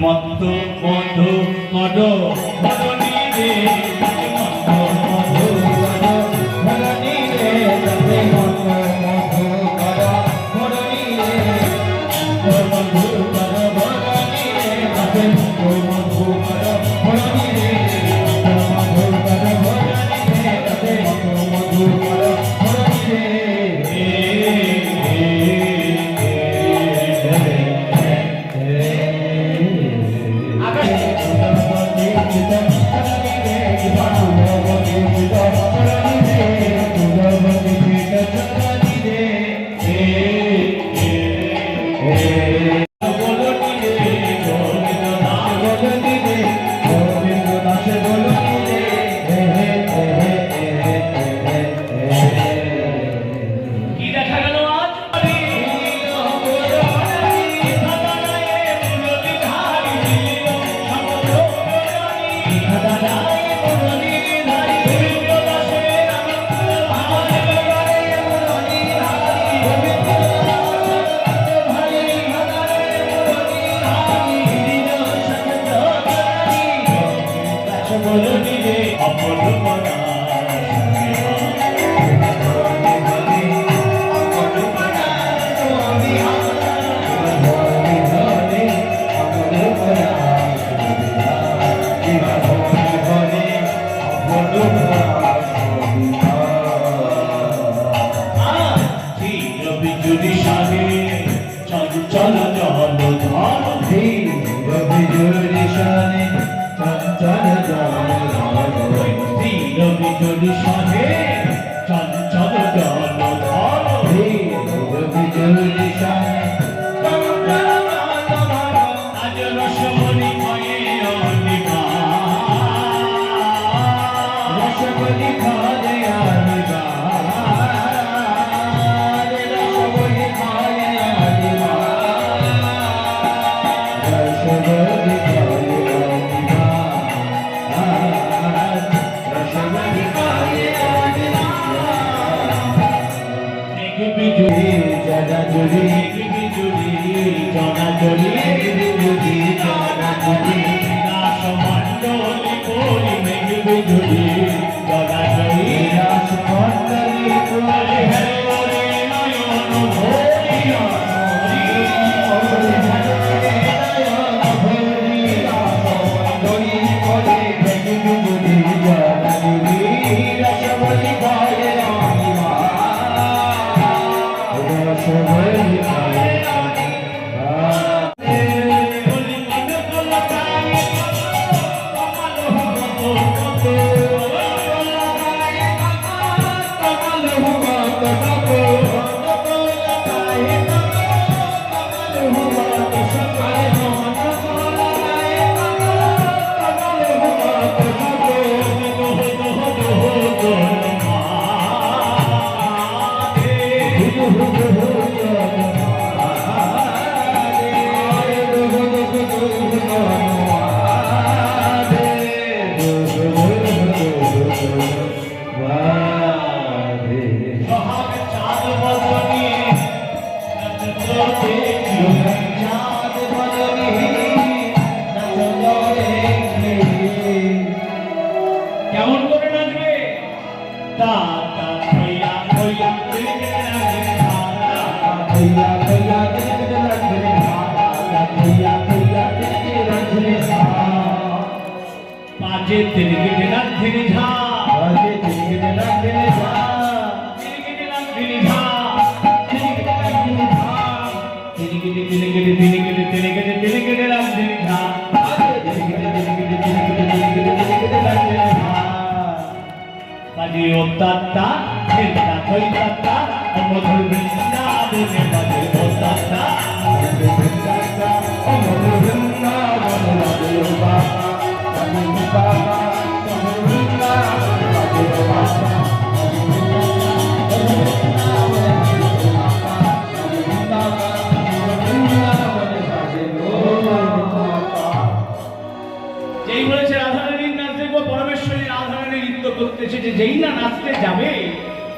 মত্ত মধু মদ মদনী রে মত্ত মধু মদ মদনী রে তবে মত্ত মধু মদ মদনী রে মধু মদ মদনী রে তবে মত্ত মধু মদ মদনী রে মধু মদ মদনী রে তবে মত্ত মধু মদ মদনী রে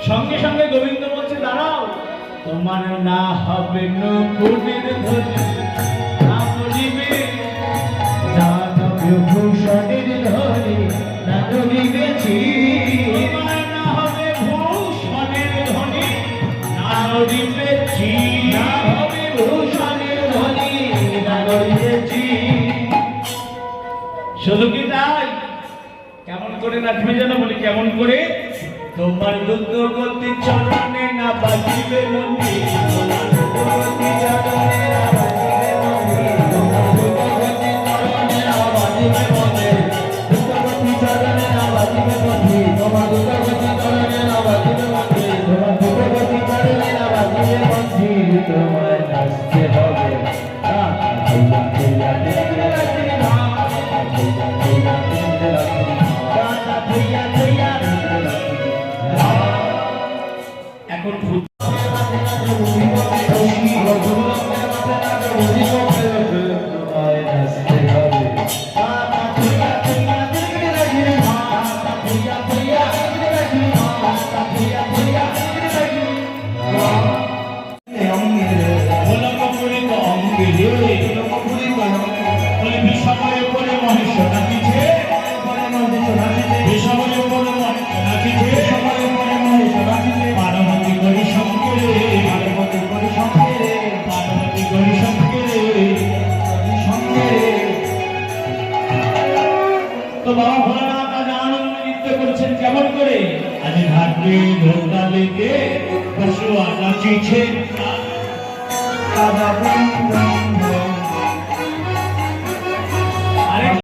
সঙ্গে সঙ্গে গোবিন্দ বলছে দাঁড়াও, তোমার না হবে নকুলের ধরে না বলিবে ভূষণের ধরে নাগরি বেছি তোমার না হবে ভূষণের ধ্বনি নারী পেছি না হবে ভূষণের ধরে নাগরি বেছি শুধু কি তাই কেমন করে নাচবে যেন বলি কেমন করে তোমার দুর্গতি চরণে না বাজিবে মন্দির তোমার ভগবতী চরণে আবাদিবে মন্দির তোমার ভগবতী চরণে আবাদিবে মন্দির ভগবতী চরণে আবাদিবে মন্দির তোমার ভগবতী চরণে আবাদিবে মন্দির তোমার ভগবতী চরণে আবাদিবে মন্দির তোমায় নাচতে হবে ভৈয়া ভৈয়া ভৈয়া এখন ভূত গোলকপুরি অঙ্গে বলে বিষময়ে পরে মহেশ নাচিছে বিষময়ে পরে মহেশ নাচিছে পার্বতী গরি শঙ্করে পার্বতী গরি শঙ্করে তো বাবা ভোলানাথ আজ আনন্দ নৃত্য করছেন কেমন করে আজ ঘাটে ধোতালেতে পশু নাচিছে Baba Bum Bum